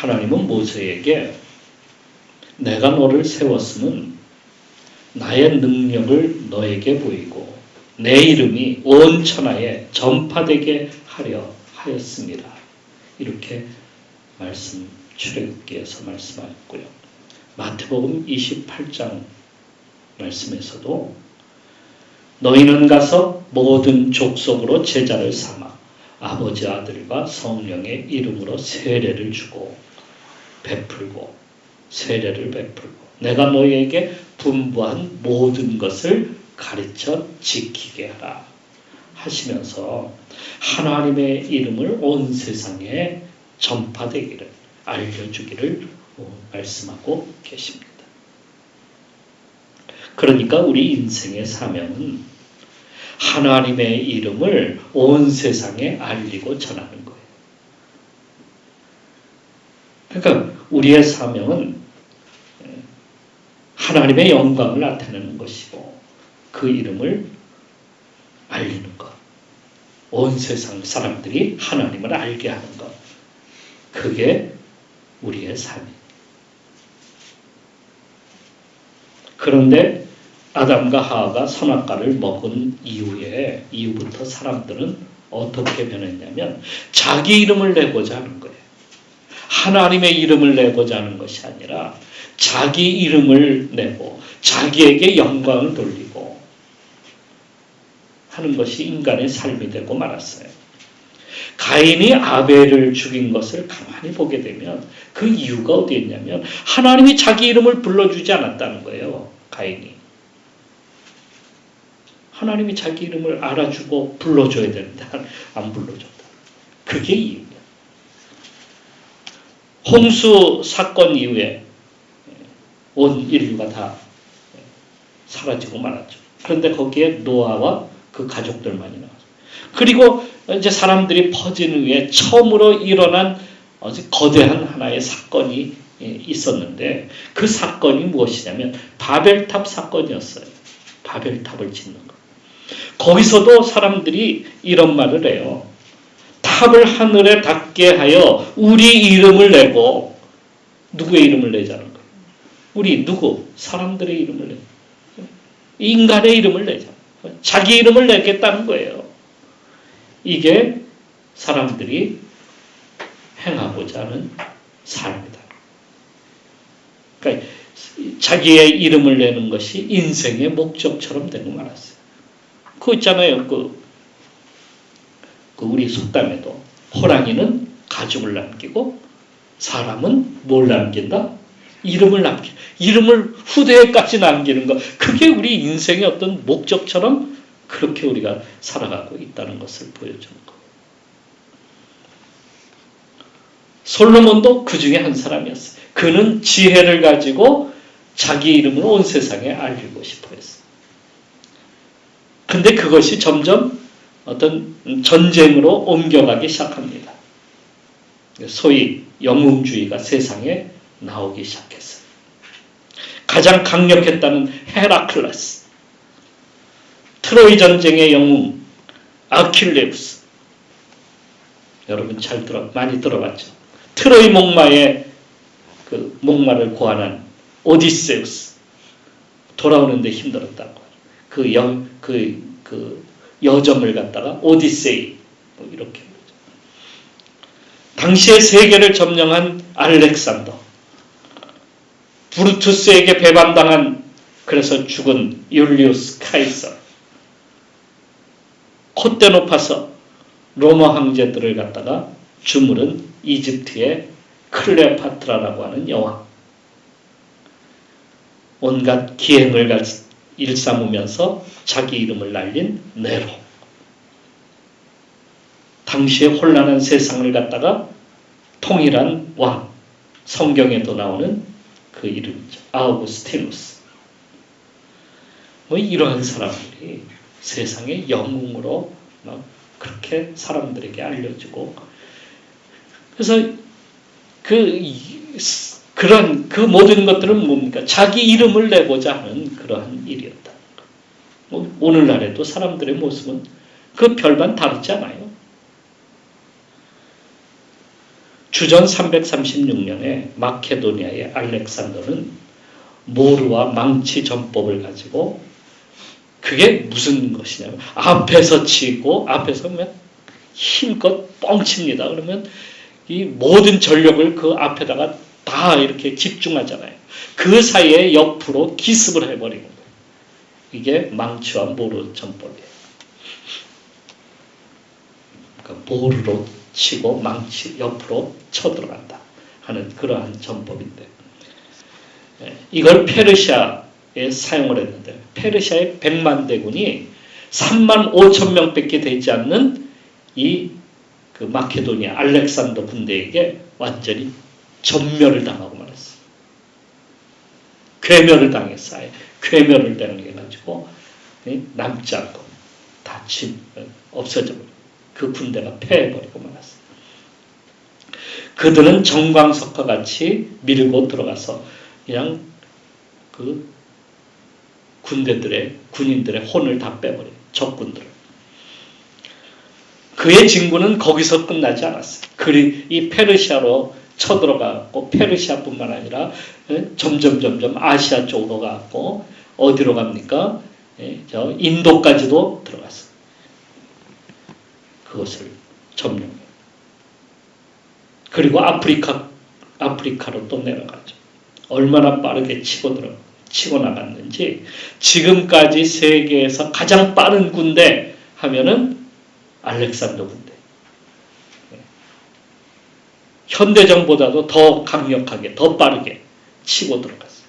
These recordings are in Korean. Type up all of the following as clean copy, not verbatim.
하나님은 모세에게 내가 너를 세웠으면 나의 능력을 너에게 보이고 내 이름이 온 천하에 전파되게 하려 하였습니다. 이렇게 출애굽기에서 말씀하였고요. 마태복음 28장 말씀에서도 너희는 가서 모든 족속으로 제자를 삼아 아버지 아들과 성령의 이름으로 세례를 주고 베풀고 세례를 베풀고 내가 너희에게 분부한 모든 것을 가르쳐 지키게 하라 하시면서 하나님의 이름을 온 세상에 전파되기를 알려주기를 말씀하고 계십니다. 그러니까 우리 인생의 사명은 하나님의 이름을 온 세상에 알리고 전하는 거예요. 그러니까 우리의 사명은 하나님의 영광을 나타내는 것이고 그 이름을 알리는 것. 온 세상 사람들이 하나님을 알게 하는 것. 그게 우리의 삶이에요. 그런데 아담과 하와가 선악과를 먹은 이후부터 사람들은 어떻게 변했냐면 자기 이름을 내고자 하는 거예요. 하나님의 이름을 내고자 하는 것이 아니라 자기 이름을 내고 자기에게 영광을 돌리고 하는 것이 인간의 삶이 되고 말았어요. 가인이 아벨을 죽인 것을 가만히 보게 되면 그 이유가 어디에 있냐면 하나님이 자기 이름을 불러주지 않았다는 거예요. 가인이. 하나님이 자기 이름을 알아주고 불러줘야 되는데 안 불러줬다. 그게 이유입니다. 홍수 사건 이후에 온 인류가 다 사라지고 말았죠. 그런데 거기에 노아와 그 가족들만이 나왔어요. 그리고 이제 사람들이 퍼진 후에 처음으로 일어난 아주 거대한 하나의 사건이 있었는데 그 사건이 무엇이냐면 바벨탑 사건이었어요. 바벨탑을 짓는 것. 거기서도 사람들이 이런 말을 해요. 탑을 하늘에 닿게 하여 우리 이름을 내고 누구의 이름을 내자는 거예요. 우리 누구? 사람들의 이름을 내. 인간의 이름을 내자. 자기 이름을 내겠다는 거예요. 이게 사람들이 행하고자 하는 삶이다. 그러니까 자기의 이름을 내는 것이 인생의 목적처럼 되고 말았어요. 그거 있잖아요. 우리 속담에도 호랑이는 가죽을 남기고 사람은 뭘 남긴다? 이름을 남긴다. 이름을 후대에까지 남기는 것. 그게 우리 인생의 어떤 목적처럼 그렇게 우리가 살아가고 있다는 것을 보여주는 거예요. 솔로몬도 그 중에 한 사람이었어요. 그는 지혜를 가지고 자기 이름을 온 세상에 알리고 싶어 했어요. 근데 그것이 점점 어떤 전쟁으로 옮겨가기 시작합니다. 소위 영웅주의가 세상에 나오기 시작했어요. 가장 강력했다는 헤라클레스, 트로이 전쟁의 영웅 아킬레우스. 여러분 많이 들어봤죠? 트로이 목마의 그 목마를 고안한 오디세우스. 돌아오는데 힘들었다고. 그 여정을 갖다가 오디세이 이렇게. 당시의 세계를 점령한 알렉산더, 브루투스에게 배반당한 그래서 죽은 율리우스 카이서, 콧대 높아서 로마 황제들을 갖다가 주무른 이집트의 클레오파트라라고 하는 여왕, 온갖 기행을 일삼으면서 자기 이름을 날린 네로, 당시의 혼란한 세상을 갖다가 통일한 왕, 성경에도 나오는 그 이름이죠. 아우구스티누스. 이러한 사람들이 세상의 영웅으로 그렇게 사람들에게 알려지고, 그래서 그런 그 모든 것들은 뭡니까? 자기 이름을 내고자 하는 그러한 일이었다. 오늘날에도 사람들의 모습은 그 별반 다르지 않아요. 주전 336년에 마케도니아의 알렉산더는 모루와 망치 전법을 가지고 그게 무슨 것이냐면 앞에서 치고 앞에서 하면 힘껏 뻥칩니다. 그러면 이 모든 전력을 그 앞에다가 다 이렇게 집중하잖아요. 그 사이에 옆으로 기습을 해버리는 거예요. 이게 망치와 모루 전법이에요. 그러니까 모루로 치고 망치 옆으로 쳐들어간다 하는 그러한 전법인데 이걸 페르시아에 사용을 했는데 페르시아의 100만 대군이 3만 5천 명밖에 되지 않는 이 그 마케도니아 알렉산더 군대에게 완전히 전멸을 당하고 말았어요. 괴멸을 당했어요. 괴멸을 당해가지고 남지 않고 다 없어져 버리고 그 군대가 패해버리고 말았어요. 그들은 정광석과 같이 밀고 들어가서 그냥 그 군인들의 혼을 다 빼버려요. 적군들을. 그의 진군은 거기서 끝나지 않았어요. 이 페르시아로 쳐들어가고 페르시아뿐만 아니라 점점 아시아 쪽으로 가고 어디로 갑니까? 저 인도까지도 들어갔어요. 그것을 점령해요. 그리고 아프리카로 또 내려가죠. 얼마나 빠르게 치고 나갔는지 지금까지 세계에서 가장 빠른 군대 하면은 알렉산더 군대. 현대전보다도 더 강력하게, 더 빠르게 치고 들어갔어요.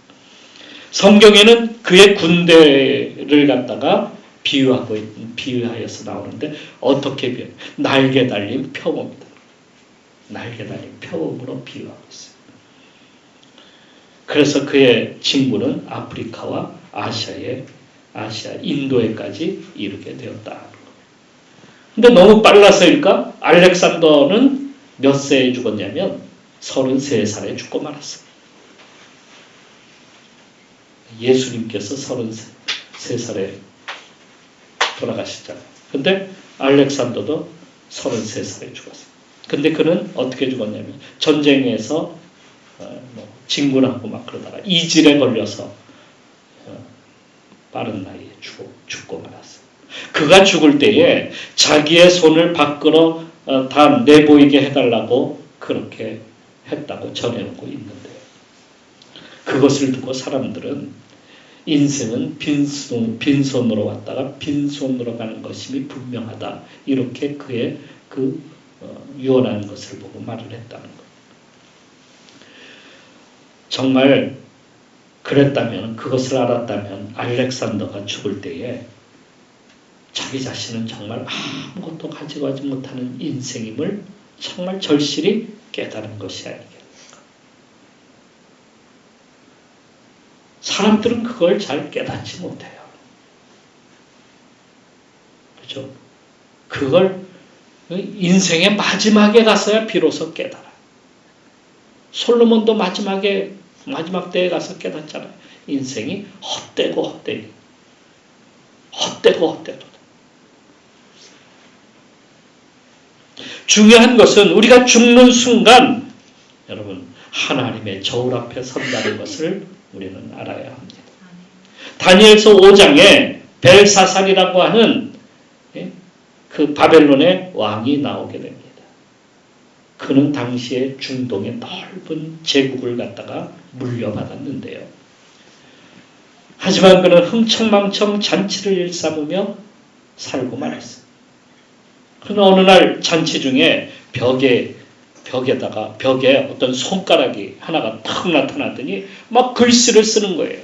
성경에는 그의 군대를 갖다가 비유하여서 나오는데 어떻게 비유해요? 날개 달린 표범이다. 날개 달린 표범으로 비유하고 있어요. 그래서 그의 진군은 아프리카와 아시아, 인도에까지 이르게 되었다. 근데 너무 빨라서일까? 알렉산더는 몇 세에 죽었냐면 33살에 죽고 말았어요. 예수님께서 33살에 돌아가셨잖아요. 근데 알렉산더도 33살에 죽었어요. 근데 그는 어떻게 죽었냐면 전쟁에서 진군하고 막 그러다가 이질에 걸려서 빠른 나이에 죽고 말았어요. 그가 죽을 때에 자기의 손을 밖으로 다 내보이게 해달라고 그렇게 했다고 전해오고 있는데 그것을 두고 사람들은 인생은 빈손으로 왔다가 빈손으로 가는 것임이 분명하다. 이렇게 그의 유언한 것을 보고 말을 했다는 것. 정말 그랬다면, 그것을 알았다면 알렉산더가 죽을 때에 자기 자신은 정말 아무것도 가지고 가지 못하는 인생임을 정말 절실히 깨달은 것이 아니겠는가. 사람들은 그걸 잘 깨닫지 못해요. 그렇죠? 그걸 인생의 마지막에 가서야 비로소 깨달아. 솔로몬도 마지막 때에 가서 깨닫잖아요. 인생이 헛되고 중요한 것은 우리가 죽는 순간 여러분 하나님의 저울 앞에 선다는 것을 우리는 알아야 합니다. 다니엘서 5장에 벨사살이라고 하는 그 바벨론의 왕이 나오게 됩니다. 그는 당시에 중동의 넓은 제국을 갖다가 물려받았는데요. 하지만 그는 흥청망청 잔치를 일삼으며 살고 말았어요. 그러나 어느 날 잔치 중에 벽에 어떤 손가락이 하나가 탁 나타나더니 막 글씨를 쓰는 거예요.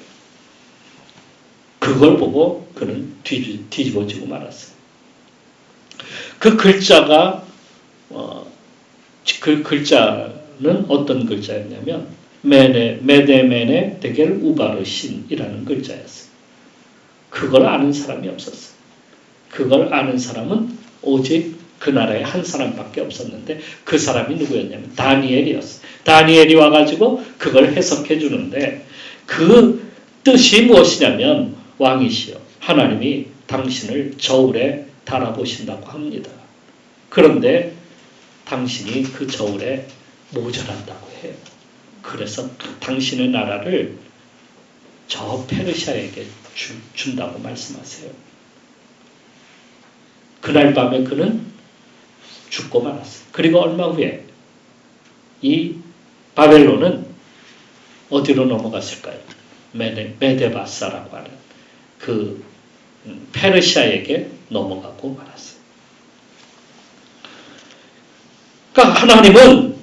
그걸 보고 그는 뒤집어지고 말았어요. 그 글자가 그 글자는 어떤 글자였냐면 메데메네 데겔 우바르신이라는 글자였어요. 그걸 아는 사람이 없었어요. 그걸 아는 사람은 오직 그 나라에 한 사람밖에 없었는데 그 사람이 누구였냐면 다니엘이었어요. 다니엘이 와가지고 그걸 해석해 주는데 그 뜻이 무엇이냐면 왕이시여 하나님이 당신을 저울에 달아보신다고 합니다. 그런데 당신이 그 저울에 모자란다고 해요. 그래서 당신의 나라를 저 페르시아에게 준다고 말씀하세요. 그날 밤에 그는 죽고 말았어요. 그리고 얼마 후에 이 바벨론은 어디로 넘어갔을까요? 메데바사라고 하는 그 페르시아에게 넘어가고 말았어요. 그러니까 하나님은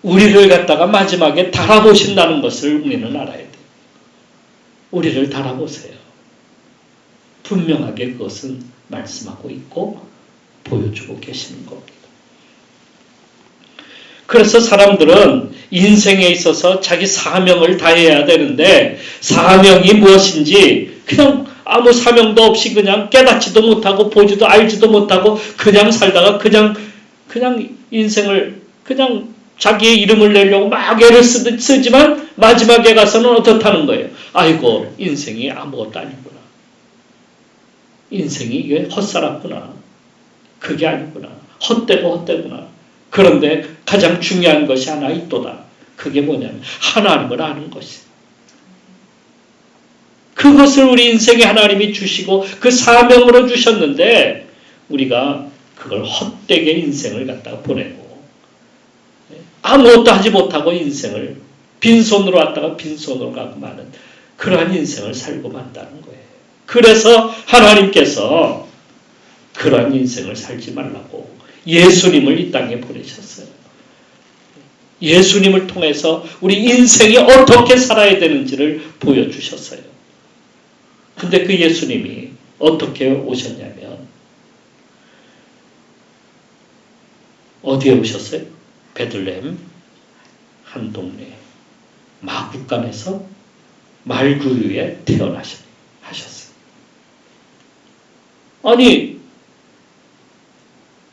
우리를 갖다가 마지막에 달아보신다는 것을 우리는 알아야 돼요. 우리를 달아보세요. 분명하게 그것은 말씀하고 있고 보여주고 계시는 겁니다. 그래서 사람들은 인생에 있어서 자기 사명을 다해야 되는데 사명이 무엇인지 그냥 아무 사명도 없이 그냥 깨닫지도 못하고 보지도 알지도 못하고 그냥 살다가 그냥 인생을 그냥 자기의 이름을 내려고 막 애를 쓰지만 마지막에 가서는 어떻다는 거예요. 아이고 인생이 아무것도 아니구나. 인생이 이게 헛살았구나. 그게 아니구나. 헛되구나. 그런데 가장 중요한 것이 하나 있도다. 그게 뭐냐면 하나님을 아는 것이에요. 그것을 우리 인생에 하나님이 주시고 그 사명으로 주셨는데 우리가 그걸 헛되게 인생을 갖다가 보내고 아무것도 하지 못하고 인생을 빈손으로 왔다가 빈손으로 가고 마는 그러한 인생을 살고 만다는 거예요. 그래서 하나님께서 그러한 인생을 살지 말라고 예수님을 이 땅에 보내셨어요. 예수님을 통해서 우리 인생이 어떻게 살아야 되는지를 보여주셨어요. 근데 그 예수님이 어떻게 오셨냐면 어디에 오셨어요? 베들레헴 한 동네 마구간에서 말구유에 태어나셨어요. 아니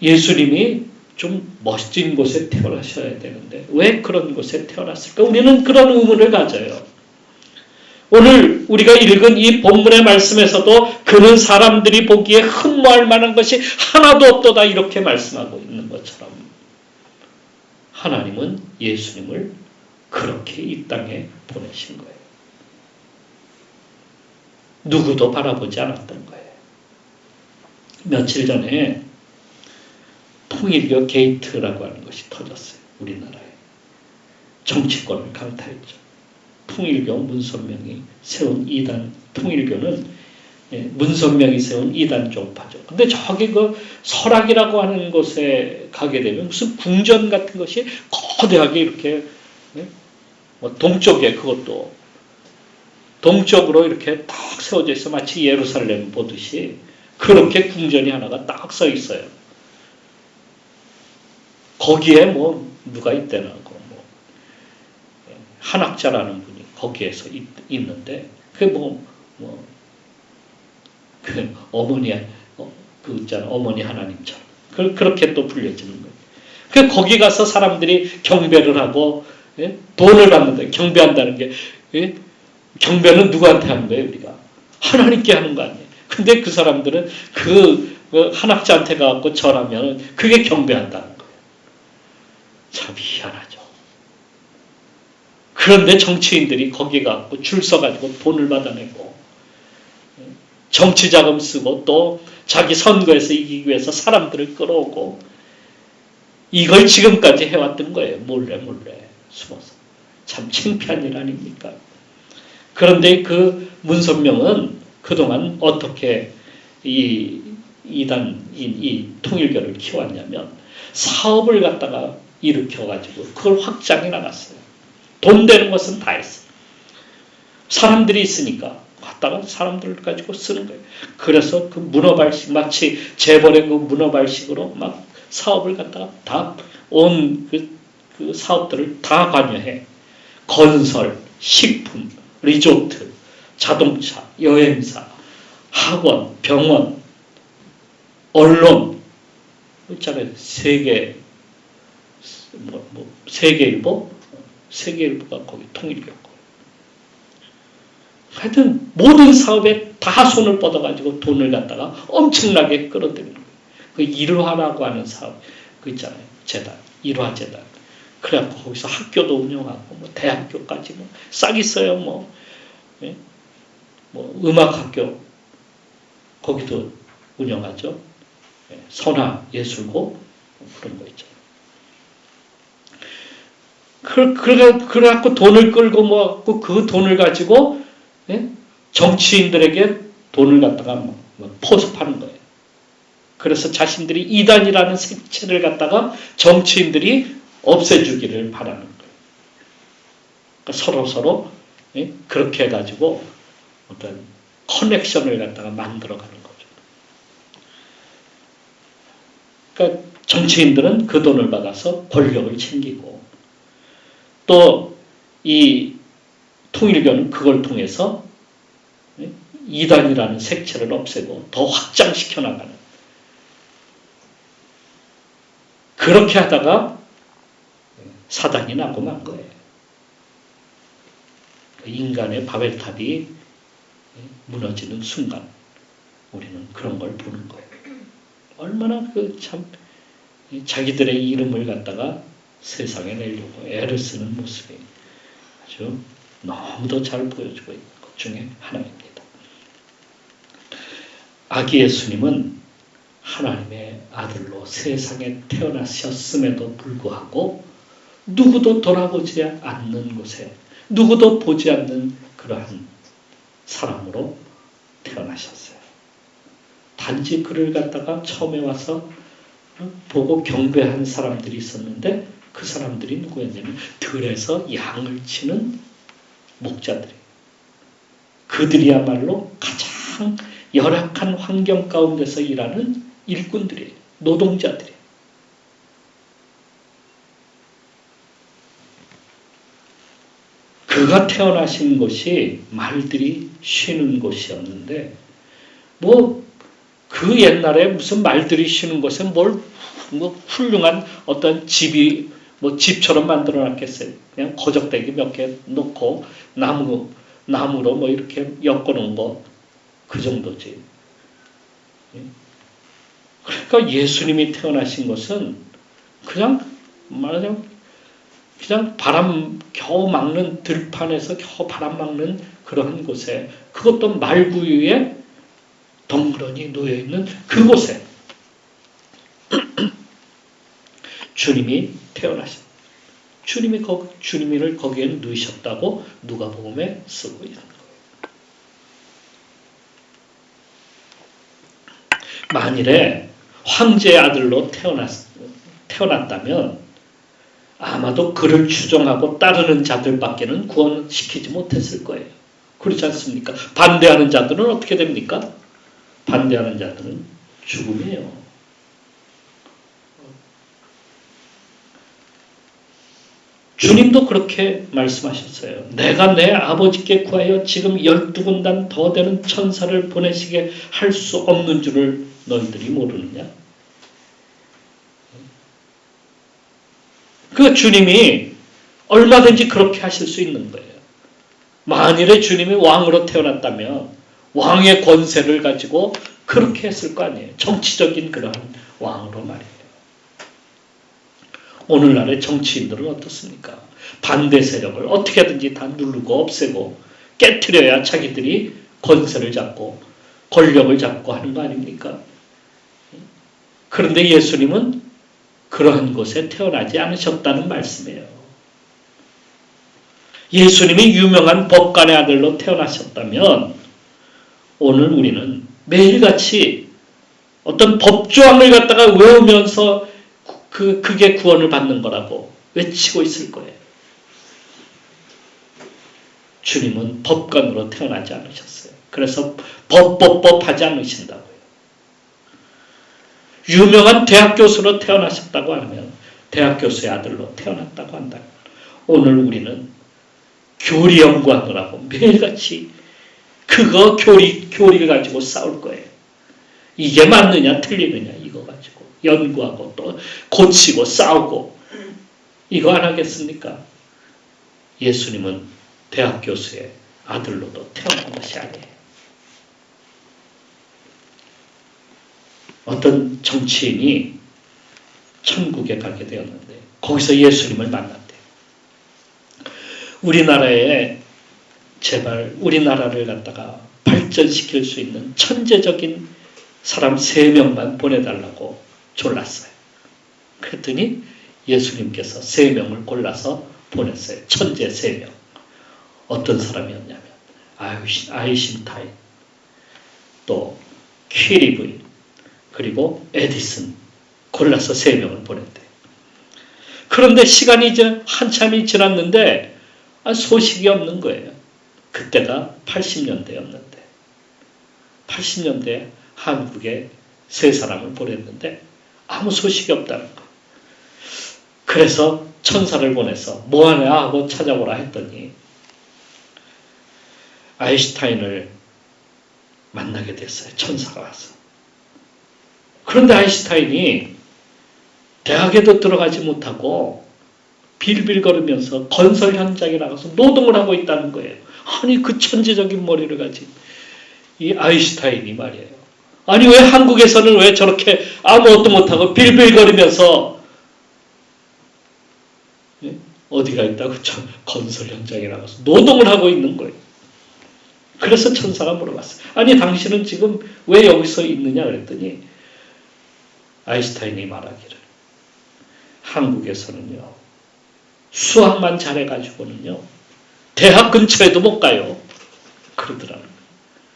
예수님이 좀 멋진 곳에 태어나셔야 되는데 왜 그런 곳에 태어났을까? 우리는 그런 의문을 가져요. 오늘 우리가 읽은 이 본문의 말씀에서도 그는 사람들이 보기에 흠모할 만한 것이 하나도 없도다 이렇게 말씀하고 있는 것처럼 하나님은 예수님을 그렇게 이 땅에 보내신 거예요. 누구도 바라보지 않았던 거예요. 며칠 전에 통일교 게이트라고 하는 것이 터졌어요. 우리나라에. 정치권을 강타했죠. 통일교 문선명이 세운 이단, 통일교는 문선명이 세운 이단 종파죠. 근데 저기 그 설악이라고 하는 곳에 가게 되면 무슨 궁전 같은 것이 거대하게 이렇게 동쪽에 그것도 동쪽으로 이렇게 딱 세워져 있어 마치 예루살렘 보듯이 그렇게 궁전이 하나가 딱 서 있어요. 거기에 뭐 누가 있대나 뭐 한학자라는 분이 거기에서 있는데 그게 그 어머니 그 있잖아 어머니 하나님처럼 그렇게 또 불려지는 거예요. 그 거기 가서 사람들이 경배를 하고 돈을 받는다. 경배한다는 게 경배는 누구한테 하는 거예요? 우리가 하나님께 하는 거 아니에요. 근데 그 사람들은 그 한학자한테 가서 절하면 그게 경배한다는 거예요. 참 희한하죠. 그런데 정치인들이 거기 가서 줄 서가지고 돈을 받아내고 정치 자금 쓰고 또 자기 선거에서 이기기 위해서 사람들을 끌어오고 이걸 지금까지 해왔던 거예요. 몰래 숨어서. 참 창피한 일 아닙니까? 그런데 그 문선명은 그동안 어떻게 이 통일교를 키웠냐면 사업을 갖다가 일으켜가지고 그걸 확장해 나갔어요. 돈 되는 것은 다 했어요. 사람들이 있으니까 갖다가 사람들을 가지고 쓰는 거예요. 그래서 그 문어발식 마치 재벌의 그 문어발식으로 막 사업을 갖다가 다 온 그 사업들을 다 관여해. 건설, 식품, 리조트, 자동차, 여행사, 학원, 병원, 언론 있잖아요. 세계일보가 거기 통일교고. 하여튼 모든 사업에 다 손을 뻗어가지고 돈을 갖다가 엄청나게 끌어들이는 거예요. 그 일화라고 하는 사업, 그 있잖아요. 재단, 일화재단. 그래갖고 거기서 학교도 운영하고 뭐 대학교까지 뭐 싹 있어요. 뭐, 예? 뭐 음악학교 거기도 운영하죠. 예? 선화 예술고 그런 거 있죠. 그래갖고 돈을 끌고 모았고 그 돈을 가지고 예? 정치인들에게 돈을 갖다가 뭐 포섭하는 거예요. 그래서 자신들이 이단이라는 색채를 갖다가 정치인들이 없애주기를 바라는 거예요. 그러니까 서로 예? 그렇게 해가지고 어떤 커넥션을 갖다가 만들어가는 거죠. 그러니까 정치인들은 그 돈을 받아서 권력을 챙기고 또 이 통일교는 그걸 통해서 이단이라는 색채를 없애고 더 확장시켜 나가는 그렇게 하다가 사단이 나고 만 거예요. 인간의 바벨탑이 무너지는 순간 우리는 그런 걸 보는 거예요. 얼마나 참 자기들의 이름을 갖다가 세상에 내려고 애를 쓰는 모습이 아주 너무도 잘 보여주고 있는 것 중에 하나입니다. 아기 예수님은 하나님의 아들로 세상에 태어나셨음에도 불구하고 누구도 돌아보지 않는 곳에 누구도 보지 않는 그러한 사람으로 태어나셨어요. 단지 그를 갖다가 처음에 와서 보고 경배한 사람들이 있었는데 그 사람들이 누구였냐면 들에서 양을 치는 목자들이에요. 그들이야말로 가장 열악한 환경 가운데서 일하는 일꾼들이에요. 노동자들이에요. 그가 태어나신 곳이 말들이 쉬는 곳이었는데 뭐 그 옛날에 무슨 말들이 쉬는 곳에 뭐 훌륭한 어떤 집이 뭐 집처럼 만들어 놨겠어요. 그냥 거적대기 몇 개 놓고 나무로 뭐 이렇게 엮어 놓은 거 그 정도지. 그러니까 예수님이 태어나신 것은 그냥 말하자면 그냥 바람 겨우 막는 들판에서 겨우 바람 막는 그러한 곳에 그것도 말구유에 덩그러니 놓여있는 그곳에 주님이 태어나셨다. 주님을 거기에 누이셨다고 누가복음에 쓰고 있는 거예요. 만일에 황제의 아들로 태어났다면 아마도 그를 추종하고 따르는 자들밖에는 구원시키지 못했을 거예요. 그렇지 않습니까? 반대하는 자들은 어떻게 됩니까? 반대하는 자들은 죽음이에요. 주님도 그렇게 말씀하셨어요. 내가 내 아버지께 구하여 지금 12군단 더 되는 천사를 보내시게 할 수 없는 줄을 너희들이 모르느냐? 그 주님이 얼마든지 그렇게 하실 수 있는 거예요. 만일에 주님이 왕으로 태어났다면 왕의 권세를 가지고 그렇게 했을 거 아니에요. 정치적인 그러한 왕으로 말이에요. 오늘날의 정치인들은 어떻습니까? 반대 세력을 어떻게든지 다 누르고 없애고 깨트려야 자기들이 권세를 잡고 권력을 잡고 하는 거 아닙니까? 그런데 예수님은 그러한 곳에 태어나지 않으셨다는 말씀이에요. 예수님이 유명한 법관의 아들로 태어나셨다면 오늘 우리는 매일같이 어떤 법조항을 갖다가 외우면서 그게 구원을 받는 거라고 외치고 있을 거예요. 주님은 법관으로 태어나지 않으셨어요. 그래서 법 하지 않으신다고요. 유명한 대학 교수로 태어나셨다고 하면 대학 교수의 아들로 태어났다고 한다면 오늘 우리는 교리 연구하느라고 매일같이 그거 교리를 가지고 싸울 거예요. 이게 맞느냐 틀리느냐 이거 가지고 연구하고 또 고치고 싸우고 이거 안 하겠습니까? 예수님은 대학 교수의 아들로도 태어난 것이 아니에요. 어떤 정치인이 천국에 가게 되었는데 거기서 예수님을 만났대요. 우리나라에 제발 우리나라를 갖다가 발전시킬 수 있는 천재적인 사람 3명만 보내달라고 졸랐어요. 그랬더니 예수님께서 3명을 골라서 보냈어요. 천재 3명. 어떤 사람이었냐면 아인슈타인, 또 퀴리 부인, 그리고 에디슨 골라서 3명을 보냈대요. 그런데 시간이 이제 한참이 지났는데 소식이 없는 거예요. 그때가 80년대였는데 80년대에 한국에 3사람을 보냈는데 아무 소식이 없다는 거. 그래서 천사를 보내서 뭐하냐 하고 찾아보라 했더니 아인슈타인을 만나게 됐어요. 천사가 와서. 그런데 아인슈타인이 대학에도 들어가지 못하고 빌빌거리면서 건설 현장에 나가서 노동을 하고 있다는 거예요. 아니 그 천재적인 머리를 가진 이 아인슈타인이 말이에요. 아니 왜 한국에서는 왜 저렇게 아무것도 못하고 빌빌거리면서 어디가 있다고 건설 현장에 나가서 노동을 하고 있는 거예요. 그래서 천사가 물어봤어요. 아니 당신은 지금 왜 여기서 있느냐 그랬더니 아인슈타인이 말하기를 한국에서는요 수학만 잘해가지고는요 대학 근처에도 못 가요. 그러더라고요.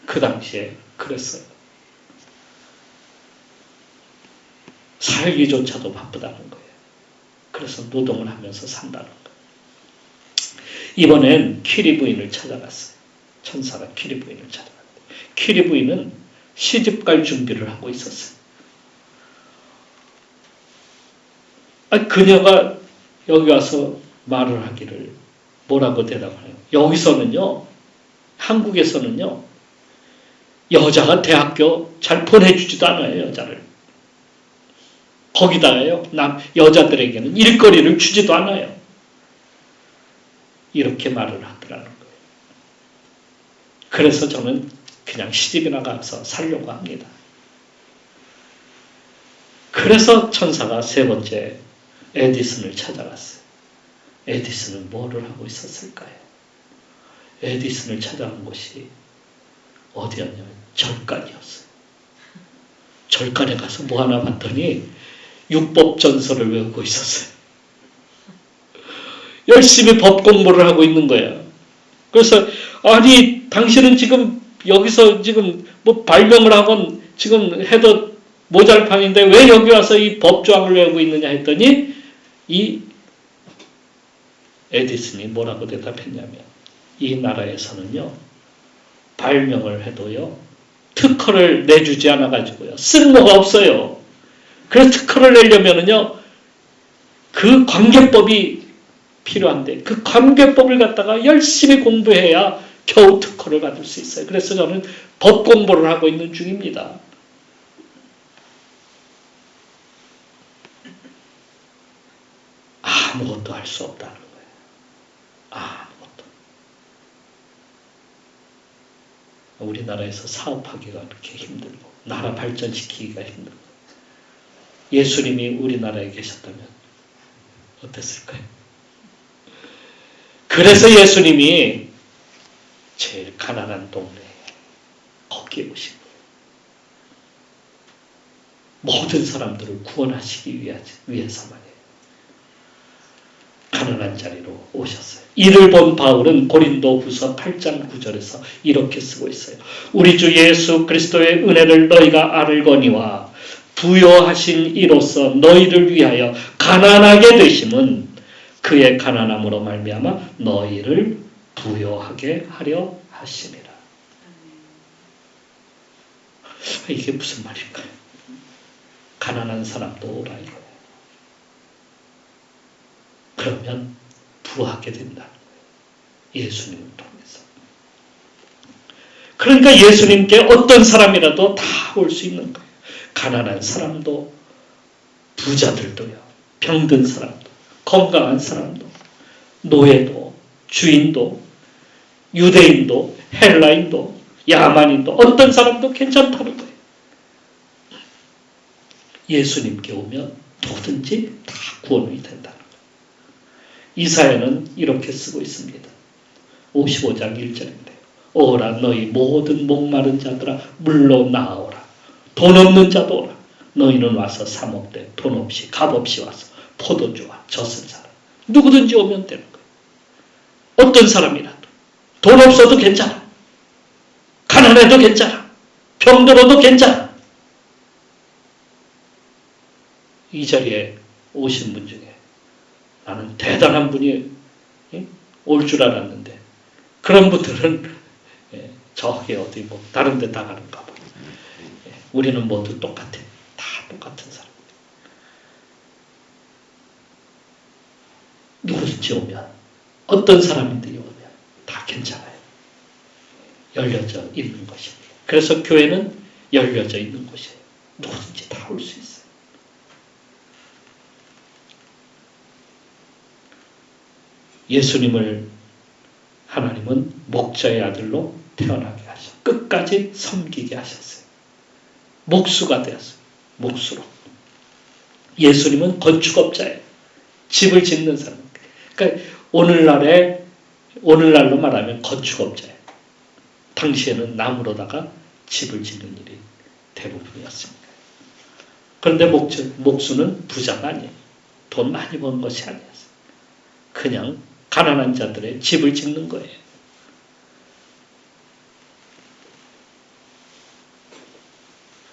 그 당시에 그랬어요. 살기조차도 바쁘다는 거예요. 그래서 노동을 하면서 산다는 거예요. 이번엔 퀴리 부인을 찾아갔어요. 천사가 퀴리 부인을 찾아갔어요. 퀴리 부인은 시집갈 준비를 하고 있었어요. 그녀가 여기 와서 말을 하기를 뭐라고 대답하나요? 여기서는요, 한국에서는요, 여자가 대학교 잘 보내주지도 않아요, 여자를. 거기다가요, 여자들에게는 일거리를 주지도 않아요. 이렇게 말을 하더라는 거예요. 그래서 저는 그냥 시집이나 가서 살려고 합니다. 그래서 천사가 3번째 에디슨을 찾아갔어요. 에디슨은 뭐를 하고 있었을까요? 에디슨을 찾아간 곳이 어디였냐면 절간이었어요. 절간에 가서 뭐 하나 봤더니 율법전서를 외우고 있었어요. 열심히 법 공부를 하고 있는 거예요. 그래서 아니 당신은 지금 여기서 지금 뭐 발명을 하건 지금 해도 모자랄판인데 왜 여기 와서 이 법조항을 외우고 있느냐 했더니 이 에디슨이 뭐라고 대답했냐면 이 나라에서는요 발명을 해도요 특허를 내주지 않아가지고요 쓸모가 없어요. 그래서 특허를 내려면은요 그 관계법이 필요한데 그 관계법을 갖다가 열심히 공부해야 겨우 특허를 받을 수 있어요. 그래서 저는 법 공부를 하고 있는 중입니다. 아무것도 할 수 없다는 거예요. 아무것도. 우리나라에서 사업하기가 그렇게 힘들고 나라 발전시키기가 힘들고 예수님이 우리나라에 계셨다면 어땠을까요? 그래서 예수님이 제일 가난한 동네에 거기에 오신 거예요. 모든 사람들을 구원하시기 위해서만이에요. 가난한 자리로 오셨어요. 이를 본 바울은 고린도후서 8장 9절에서 이렇게 쓰고 있어요. 우리 주 예수 그리스도의 은혜를 너희가 알거니와 부요하신 이로써 너희를 위하여 가난하게 되심은 그의 가난함으로 말미암아 너희를 부요하게 하려 하심이라. 이게 무슨 말일까요? 가난한 사람도 오라 이거예요. 그러면 부하게 된다는 거예요. 예수님을 통해서. 그러니까 예수님께 어떤 사람이라도 다 올 수 있는 거예요. 가난한 사람도, 부자들도요, 병든 사람도, 건강한 사람도, 노예도, 주인도, 유대인도, 헬라인도, 야만인도, 어떤 사람도 괜찮다는 거예요. 예수님께 오면 뭐든지 다 구원이 된다는 거예요. 이사야는 이렇게 쓰고 있습니다. 55장 1절인데 오라 너희 모든 목마른 자들아 물로 나아오라. 돈 없는 자도 오라. 너희는 와서 사 먹되 돈 없이 값 없이 와서 포도주와 젖을 사라. 누구든지 오면 되는 거예요. 어떤 사람이라도 돈 없어도 괜찮아. 가난해도 괜찮아. 병들어도 괜찮아. 이 자리에 오신 분 중에 나는 대단한 분이 올 줄 알았는데 그런 분들은 저기 어디 뭐 다른 데 다 가는가 봐. 우리는 모두 똑같아. 다 똑같은 사람. 누구든지 오면 어떤 사람인들이 오면 다 괜찮아요. 열려져 있는 것입니다. 그래서 교회는 열려져 있는 곳이에요. 누구든지 다 올 수 있어요. 예수님을 하나님은 목자의 아들로 태어나게 하셔. 끝까지 섬기게 하셨어요. 목수가 되었어요. 목수로. 예수님은 건축업자예요. 집을 짓는 사람. 그러니까 오늘날로 말하면 건축업자예요. 당시에는 나무로다가 집을 짓는 일이 대부분이었습니다. 그런데 목수는 부자가 아니에요. 돈 많이 번 것이 아니었어요. 그냥 가난한 자들의 집을 짓는 거예요.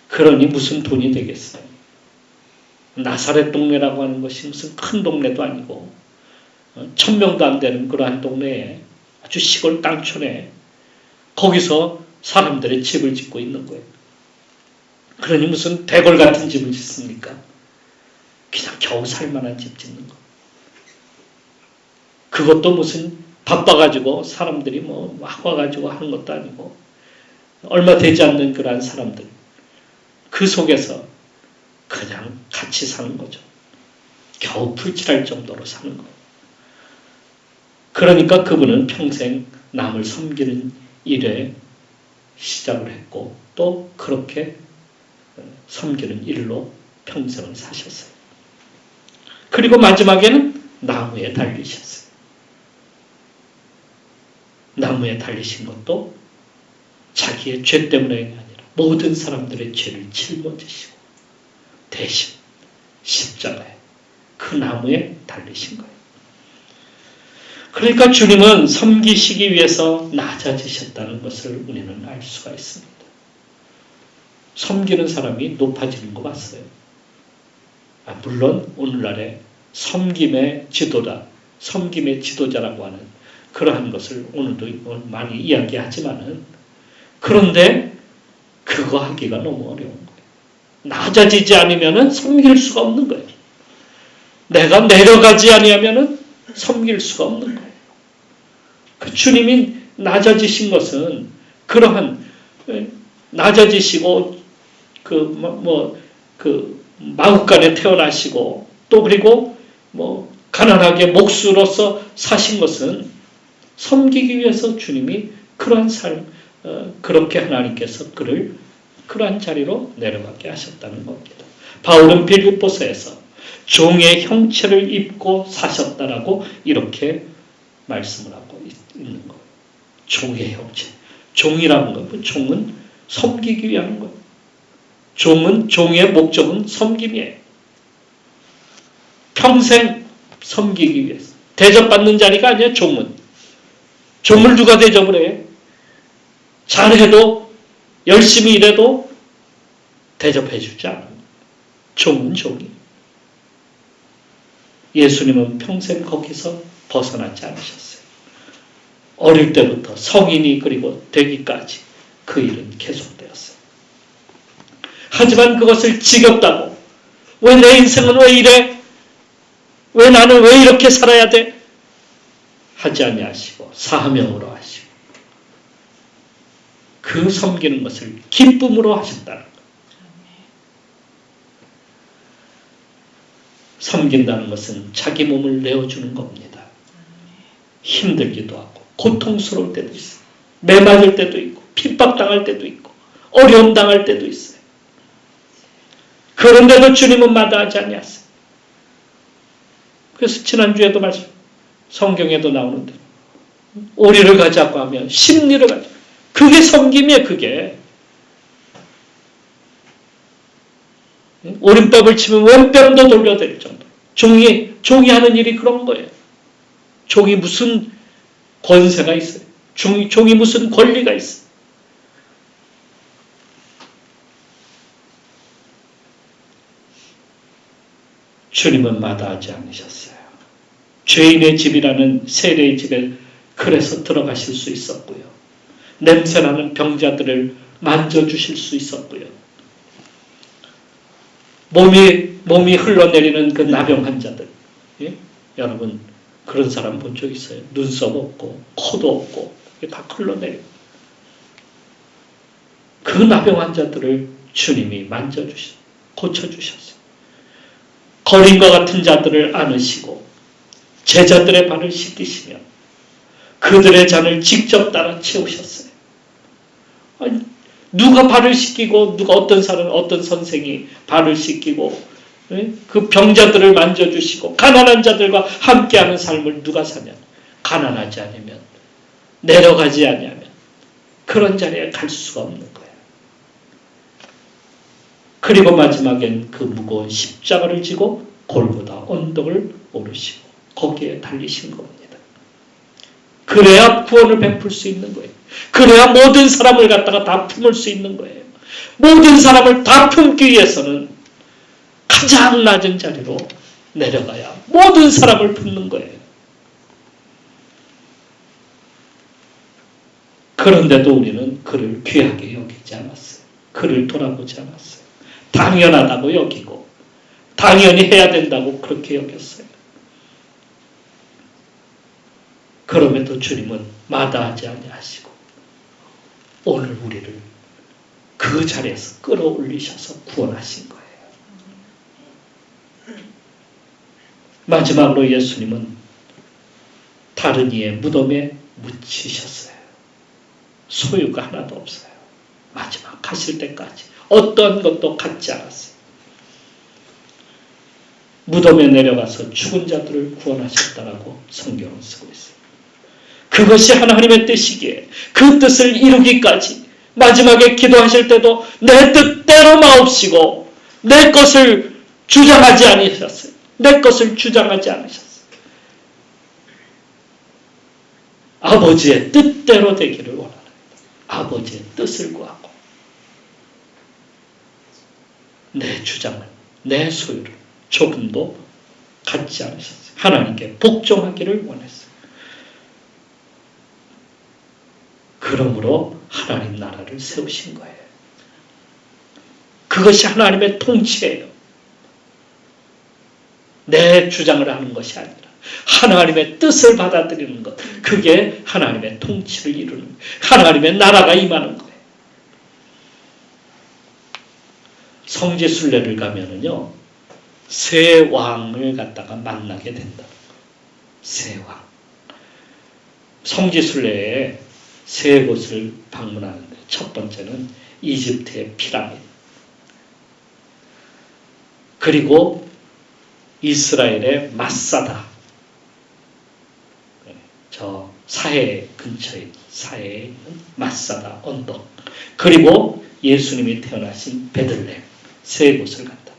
그러니 무슨 돈이 되겠어요? 나사렛 동네라고 하는 것이 무슨 큰 동네도 아니고 1000명도 안 되는 그러한 동네에 아주 시골 땅촌에 거기서 사람들의 집을 짓고 있는 거예요. 그러니 무슨 대궐 같은 집을 짓습니까? 그냥 겨우 살만한 집 짓는 거. 그것도 무슨 바빠가지고 사람들이 뭐 막 와가지고 하는 것도 아니고 얼마 되지 않는 그러한 사람들 그 속에서 그냥 같이 사는 거죠. 겨우 풀칠할 정도로 사는 거예요. 그러니까 그분은 평생 남을 섬기는 일에 시작을 했고 또 그렇게 섬기는 일로 평생을 사셨어요. 그리고 마지막에는 나무에 달리셨어요. 나무에 달리신 것도 자기의 죄 때문에 아니라 모든 사람들의 죄를 짊어지시고 대신 십자가에 그 나무에 달리신 거예요. 그러니까 주님은 섬기시기 위해서 낮아지셨다는 것을 우리는 알 수가 있습니다. 섬기는 사람이 높아지는 거 맞어요. 물론 오늘날에 섬김의 지도자라고 하는 그러한 것을 오늘도 많이 이야기하지만은 그런데 그거 하기가 너무 어려운 거예요. 낮아지지 않으면은 섬길 수가 없는 거예요. 내가 내려가지 아니하면은 섬길 수가 없는 거예요. 그 주님이 낮아지신 것은 그러한 낮아지시고 마국간에 태어나시고 또 그리고 가난하게 목수로서 사신 것은 섬기기 위해서 주님이 그러한 삶 그렇게 하나님께서 그를 그러한 자리로 내려가게 하셨다는 겁니다. 바울은 빌립보서에서 종의 형체를 입고 사셨다라고 이렇게 말씀을 하고 있는 거예요. 종의 형체. 종이라는 건 종은 섬기기 위한 거예요. 종의 목적은 섬김이에요. 평생 섬기기 위해서. 대접받는 자리가 아니에요. 종을 누가 대접을 해? 잘해도 열심히 일해도 대접해 주지 않아요. 종은 종이에요. 예수님은 평생 거기서 벗어나지 않으셨어요. 어릴 때부터 성인이 그리고 되기까지 그 일은 계속되었어요. 하지만 그것을 지겹다고 왜 내 인생은 왜 이래? 왜 나는 왜 이렇게 살아야 돼? 하지 아니하시고 사명으로 하시고 그 섬기는 것을 기쁨으로 하셨다는 것. 섬긴다는 것은 자기 몸을 내어주는 겁니다. 힘들기도 하고 고통스러울 때도 있어요. 매 맞을 때도 있고 핍박당할 때도 있고 어려움 당할 때도 있어요. 그런데도 주님은 마다하지 아니하세요. 그래서 지난주에도 성경에도 나오는데 오리를 가자고 하면 심리를 가자. 그게 섬김이에요. 그게. 오른뺨을 치면 왼뺨도 돌려드릴 정도. 종이 하는 일이 그런 거예요. 종이 무슨 권세가 있어요. 종이 무슨 권리가 있어요. 주님은 마다하지 않으셨어요. 죄인의 집이라는 세례의 집에 그래서 들어가실 수 있었고요. 냄새나는 병자들을 만져주실 수 있었고요. 몸이 흘러내리는 그 나병 환자들. 예? 여러분 그런 사람 본 적 있어요? 눈썹 없고 코도 없고 다 흘러내리고. 그 나병 환자들을 주님이 만져주셨어요. 고쳐주셨어요. 거린과 같은 자들을 안으시고 제자들의 발을 씻기시며 그들의 잔을 직접 따라 채우셨어요. 아니, 누가 발을 씻기고 누가 어떤 사람 어떤 선생이 발을 씻기고 그 병자들을 만져주시고 가난한 자들과 함께하는 삶을 누가 사냐? 가난하지 않으면 내려가지 않으면 그런 자리에 갈 수가 없는 거예요. 그리고 마지막엔 그 무거운 십자가를 지고 골고다 언덕을 오르시고 거기에 달리신 겁니다. 그래야 구원을 베풀 수 있는 거예요. 그래야 모든 사람을 갖다가 다 품을 수 있는 거예요. 모든 사람을 다 품기 위해서는 가장 낮은 자리로 내려가야 모든 사람을 품는 거예요. 그런데도 우리는 그를 귀하게 여기지 않았어요. 그를 돌아보지 않았어요. 당연하다고 여기고 당연히 해야 된다고 그렇게 여겼어요. 그럼에도 주님은 마다하지 아니하시고 오늘 우리를 그 자리에서 끌어올리셔서 구원하신 거예요. 마지막으로 예수님은 다른 이의 무덤에 묻히셨어요. 소유가 하나도 없어요. 마지막 가실 때까지 어떤 것도 갖지 않았어요. 무덤에 내려가서 죽은 자들을 구원하셨다라고 성경은 쓰고 있어요. 그것이 하나님의 뜻이기에 그 뜻을 이루기까지 마지막에 기도하실 때도 내 뜻대로 마옵시고 내 것을 주장하지 않으셨어요. 내 것을 주장하지 않으셨어요. 아버지의 뜻대로 되기를 원하는 아버지의 뜻을 구하고 내 주장을, 내 소유를 조금도 갖지 않으셨어요. 하나님께 복종하기를 원했어요. 그러므로 하나님 나라를 세우신 거예요. 그것이 하나님의 통치예요. 내 주장을 하는 것이 아니라 하나님의 뜻을 받아들이는 것. 그게 하나님의 통치를 이루는 거예요. 하나님의 나라가 임하는 거예요. 성지순례를 가면은요, 세 왕을 갖다가 만나게 된다. 세 왕. 성지순례에 세 곳을 방문하는데 첫 번째는 이집트의 피라미드. 그리고 이스라엘의 마사다. 저 사해 근처에 있는 사해에 있는 마사다 언덕. 그리고 예수님이 태어나신 베들레헴. 세 곳을 갔다.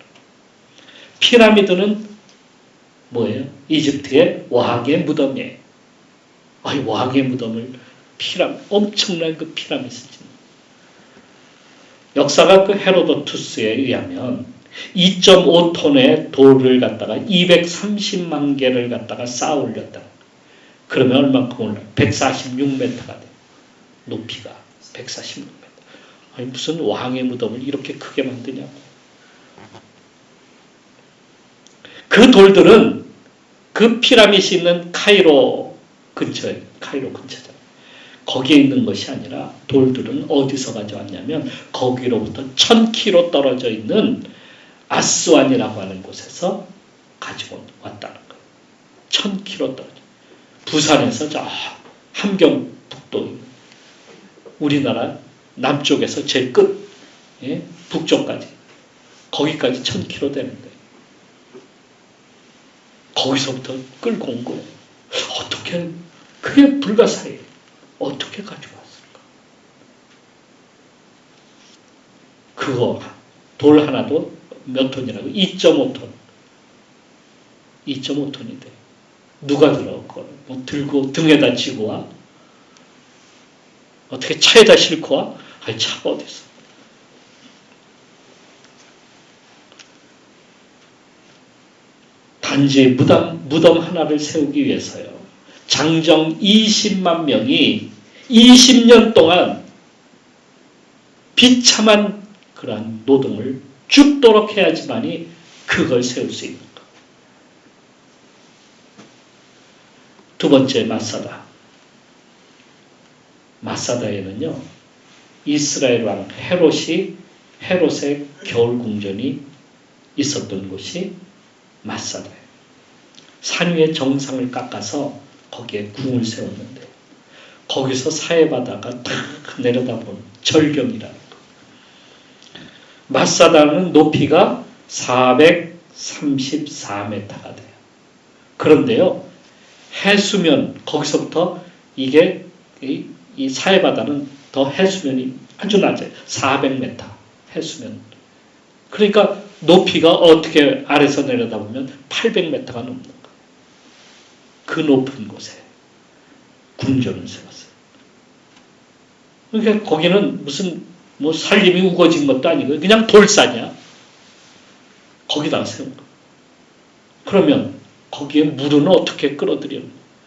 피라미드는 뭐예요? 이집트의 왕의 무덤이에요. 아니, 왕의 무덤을 엄청난 그 피라미드 짓는. 역사가 그 헤로도투스에 의하면 2.5톤의 돌을 갖다가 230만 개를 갖다가 쌓아 올렸다. 그러면 얼마큼 올라요? 146m가 돼요. 높이가 146m. 아니, 무슨 왕의 무덤을 이렇게 크게 만드냐고. 그 돌들은 그 피라미드이 있는 카이로 근처에, 카이로 근처잖아요. 거기에 있는 것이 아니라 돌들은 어디서 가져왔냐면 거기로부터 1000km 떨어져 있는 아스완이라고 하는 곳에서 가지고 왔다는 거예요. 1000km 떨어져. 부산에서 저 함경북도, 우리나라 남쪽에서 제일 끝, 예? 북쪽까지, 거기까지 1000km 되는데 거기서부터 끌고 온 거예요. 어떻게 그게 불가사의예요. 어떻게 가져왔을까? 그거 돌 하나도 몇 톤이라고? 2.5톤. 2.5톤이 돼. 누가 들어? 그걸 뭐 들고 등에다 지고 와? 어떻게 차에다 싣고 와? 아니 차가 어딨어? 단지 무덤 하나를 세우기 위해서요. 장정 20만 명이 20년 동안 비참한 그러한 노동을 죽도록 해야지만이 그걸 세울 수 있는 것. 두 번째 마사다. 마사다에는요. 이스라엘 왕 헤롯의 겨울 궁전이 있었던 곳이 마사다예요. 산 위에 정상을 깎아서 거기에 궁을 세웠는데 거기서 사해바다가 탁 내려다보는 절경이라는 거. 마사다는 높이가 434m가 돼요. 그런데요. 해수면 거기서부터 이게 이 사해바다는 더 해수면이 아주 낮아요. 400m 해수면. 그러니까 높이가 어떻게 아래서 내려다보면 800m가 넘는 거예요. 그 높은 곳에 궁전을 세웠어요. 그러니까 거기는 무슨 뭐 살림이 우거진 것도 아니고 그냥 돌산이야. 거기다가 세운 거예요. 그러면 거기에 물은 어떻게 끌어들여요?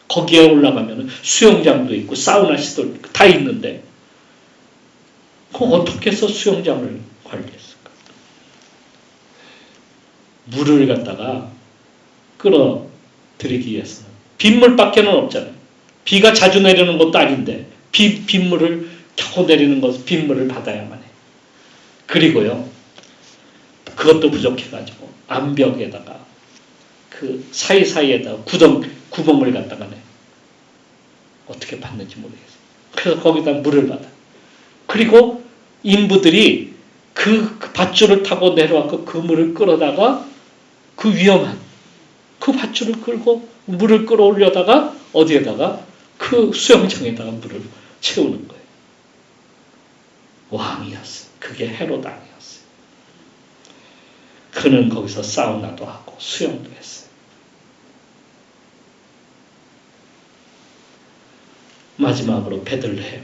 거기에 올라가면 수영장도 있고 사우나 시설 다 있는데 그럼 어떻게 해서 수영장을 관리했을까? 물을 갖다가 끌어들이기 위해서는 빗물밖에는 없잖아요. 비가 자주 내리는 것도 아닌데 빗물을 겨우 내리는 것은 빗물을 받아야만 해. 그리고요. 그것도 부족해가지고 암벽에다가 그 사이사이에다가 구멍을 갖다가 내. 어떻게 받는지 모르겠어요. 그래서 거기다 물을 받아. 그리고 인부들이 그 밧줄을 타고 내려와서 그 물을 끌어다가 그 위험한 그 밧줄을 끌고 물을 끌어올려다가 어디에다가 그 수영장에다가 물을 채우는 거예요. 왕이었어요. 그게 헤롯 왕이었어요. 그는 거기서 사우나도 하고 수영도 했어요. 마지막으로 베들레헴.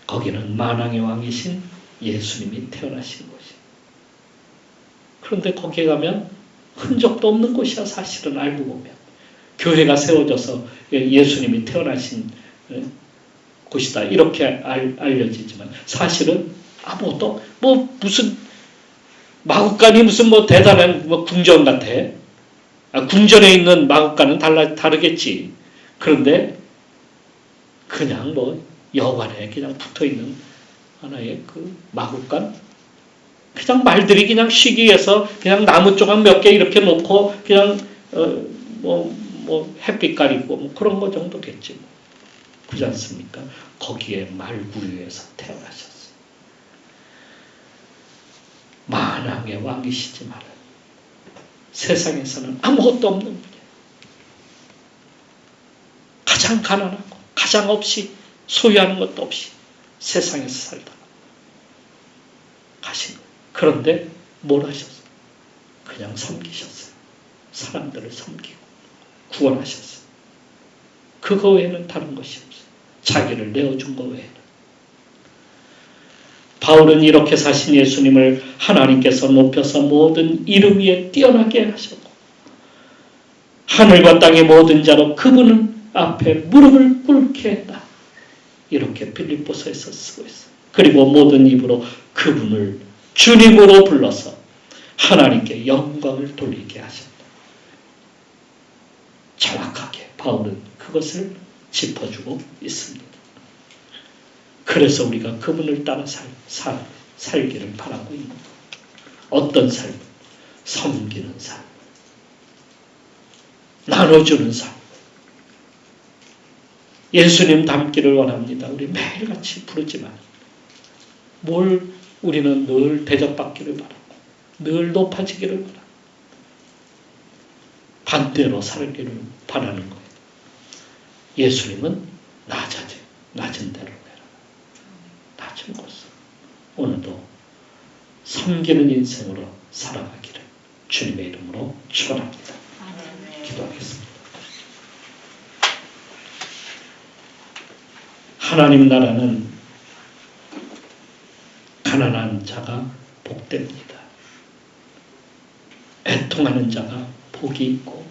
거기는 만왕의 왕이신 예수님이 태어나신 곳이에요. 그런데 거기에 가면 흔적도 없는 곳이야. 사실은 알고 보면. 교회가 세워져서 예수님이 태어나신 곳이다. 이렇게 알려지지만 사실은 아무것도 뭐 무슨 마국간이 무슨 뭐 대단한 뭐 궁전 같아. 궁전에 있는 마국간은 다르겠지. 그런데 그냥 뭐 여관에 그냥 붙어있는 하나의 그 마국간 그냥 말들이 그냥 쉬기 위해서 그냥 나무 조각 몇 개 이렇게 놓고 그냥 뭐 햇빛 가리고 뭐 그런 거 정도겠지 뭐. 그렇지 않습니까? 거기에 말구리에서 태어나셨어요. 만왕의 왕이시지만 세상에서는 아무것도 없는 분이에요. 가장 가난하고 가장 없이 소유하는 것도 없이 세상에서 살다가 가신 거예요. 그런데 뭘 하셨어요? 그냥 섬기셨어요. 사람들을 섬기고 구원하셨어요. 그거 외에는 다른 것이 없어요. 자기를 내어준 것 외에는. 바울은 이렇게 사신 예수님을 하나님께서 높여서 모든 이름 위에 뛰어나게 하셨고 하늘과 땅의 모든 자로 그분은 앞에 무릎을 꿇게 했다. 이렇게 빌립보서에서 쓰고 있어요. 그리고 모든 입으로 그분을 주님으로 불러서 하나님께 영광을 돌리게 하셨다. 정확하게 바울은 그것을 짚어주고 있습니다. 그래서 우리가 그분을 따라 살기를 바라고 있는 것. 어떤 삶? 섬기는 삶. 나눠주는 삶. 예수님 닮기를 원합니다. 우리 매일같이 부르지만 우리는 늘 대접받기를 바라고 늘 높아지기를 바라고 반대로 살기를 바라는 거예요. 예수님은 낮은 대로 내려가. 낮은 곳으로. 오늘도 섬기는 인생으로 살아가기를 주님의 이름으로 축원합니다. 기도하겠습니다. 하나님 나라는 가난한 자가 복됩니다. 애통하는 자가 복이 있고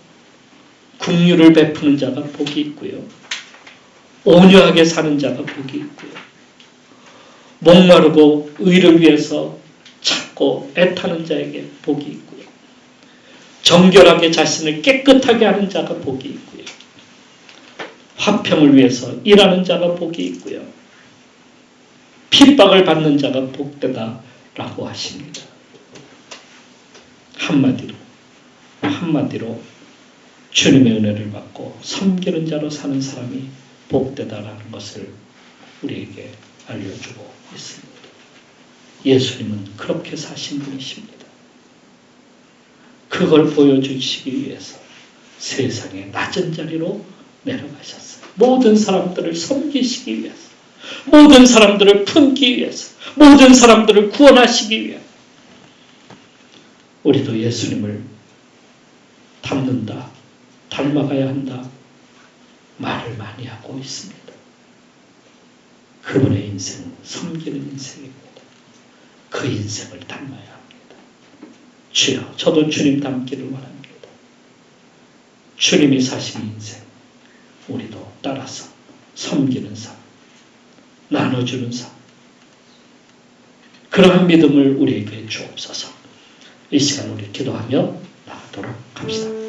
긍휼을 베푸는 자가 복이 있고요. 온유하게 사는 자가 복이 있고요. 목마르고 의를 위해서 찾고 애타는 자에게 복이 있고요. 정결하게 자신을 깨끗하게 하는 자가 복이 있고요. 화평을 위해서 일하는 자가 복이 있고요. 핍박을 받는 자가 복되다라고 하십니다. 한마디로 주님의 은혜를 받고 섬기는 자로 사는 사람이 복되다라는 것을 우리에게 알려주고 있습니다. 예수님은 그렇게 사신 분이십니다. 그걸 보여주시기 위해서 세상의 낮은 자리로 내려가셨어요. 모든 사람들을 섬기시기 위해서, 모든 사람들을 품기 위해서, 모든 사람들을 구원하시기 위해서 우리도 예수님을 닮는다, 닮아가야 한다 말을 많이 하고 있습니다. 그분의 인생은 섬기는 인생입니다. 그 인생을 닮아야 합니다. 주여, 저도 주님 닮기를 원합니다. 주님이 사신 인생 우리도 따라서 섬기는 삶, 나눠주는 삶, 그러한 믿음을 우리에게 주옵소서. 이 시간 우리 기도하며 나가도록 합시다.